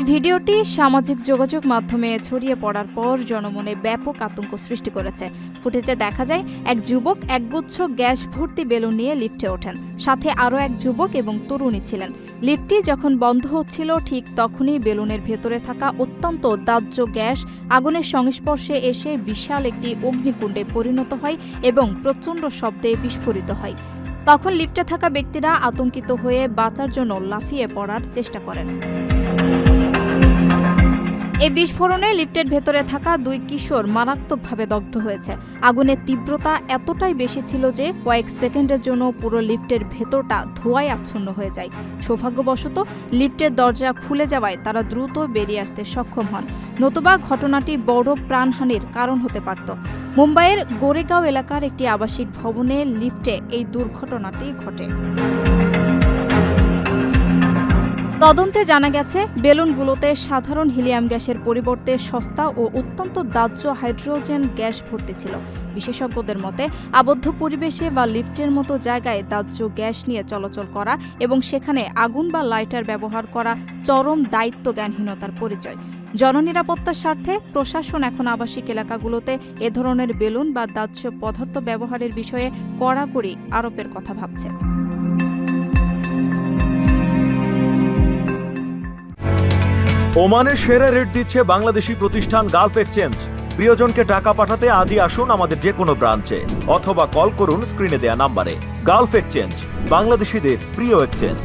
এই ভিডিওটি সামাজিক যোগাযোগ মাধ্যমে ছড়িয়ে পড়ার পর জনমনে ব্যাপক আতঙ্ক সৃষ্টি করেছে। ফুটেজে দেখা যায় এক যুবক একগুচ্ছ গ্যাস ভর্তি বেলুন নিয়ে লিফটে ওঠেন। সাথে আরও এক যুবক এবং তরুণী ছিলেন। লিফটটি যখন বন্ধ হচ্ছিল ঠিক তখনই বেলুনের ভেতরে থাকা অত্যন্ত দাহ্য গ্যাস আগুনের সংস্পর্শে এসে বিশাল একটি অগ্নিকুণ্ডে পরিণত হয় এবং প্রচণ্ড শব্দে বিস্ফোরিত হয়। তখন লিফটে থাকা ব্যক্তিরা আতঙ্কিত হয়ে বাঁচার জন্য লাফিয়ে পড়ার চেষ্টা করেন। এই বিস্ফোরণে লিফটের ভেতরে থাকা দুই কিশোর মারাত্মকভাবে দগ্ধ হয়েছে। আগুনের তীব্রতা এতটাই বেশি ছিল যে কয়েক সেকেন্ডের জন্য পুরো লিফটের ভেতরটা ধোঁয়ায় আচ্ছন্ন হয়ে যায়। সৌভাগ্যবশত লিফটের দরজা খুলে যাওয়ায় তারা দ্রুত বেরিয়ে আসতে সক্ষম হন, নতুবা ঘটনাটি বড় প্রাণহানির কারণ হতে পারত। মুম্বাইয়ের গোরেগাঁও এলাকার একটি আবাসিক ভবনে লিফটে এই দুর্ঘটনাটি ঘটে। তদন্তে জানা গেছে বেলুনগুলোতে সাধারণ হিলিয়াম গ্যাসের পরিবর্তে সস্তা ও অত্যন্ত দাহ্য হাইড্রোজেন গ্যাস ভর্তি ছিল। বিশেষজ্ঞদের মতে আবদ্ধ পরিবেশে বা লিফটের মতো জায়গায় দাহ্য গ্যাস নিয়ে চলাচল করা এবং সেখানে আগুন বা লাইটার ব্যবহার করা চরম দায়িত্ব জ্ঞানহীনতার পরিচয়। জননিরাপত্তার স্বার্থে প্রশাসন এখন আবাসিক এলাকাগুলোতে এ ধরনের বেলুন বা দাহ্য পদার্থ ব্যবহারের বিষয়ে কড়াকড়ি আরোপের কথা ভাবছে। ওমানের সেরা রেট দিচ্ছে বাংলাদেশি প্রতিষ্ঠান গালফ এক্সচেঞ্জ। প্রিয়জনকে টাকা পাঠাতে আজই আসুন আমাদের যে কোনো ব্রাঞ্চে অথবা কল করুন স্ক্রিনে দেয়া নাম্বারে। গালফ এক্সচেঞ্জ, বাংলাদেশিদের প্রিয় এক্সচেঞ্জ।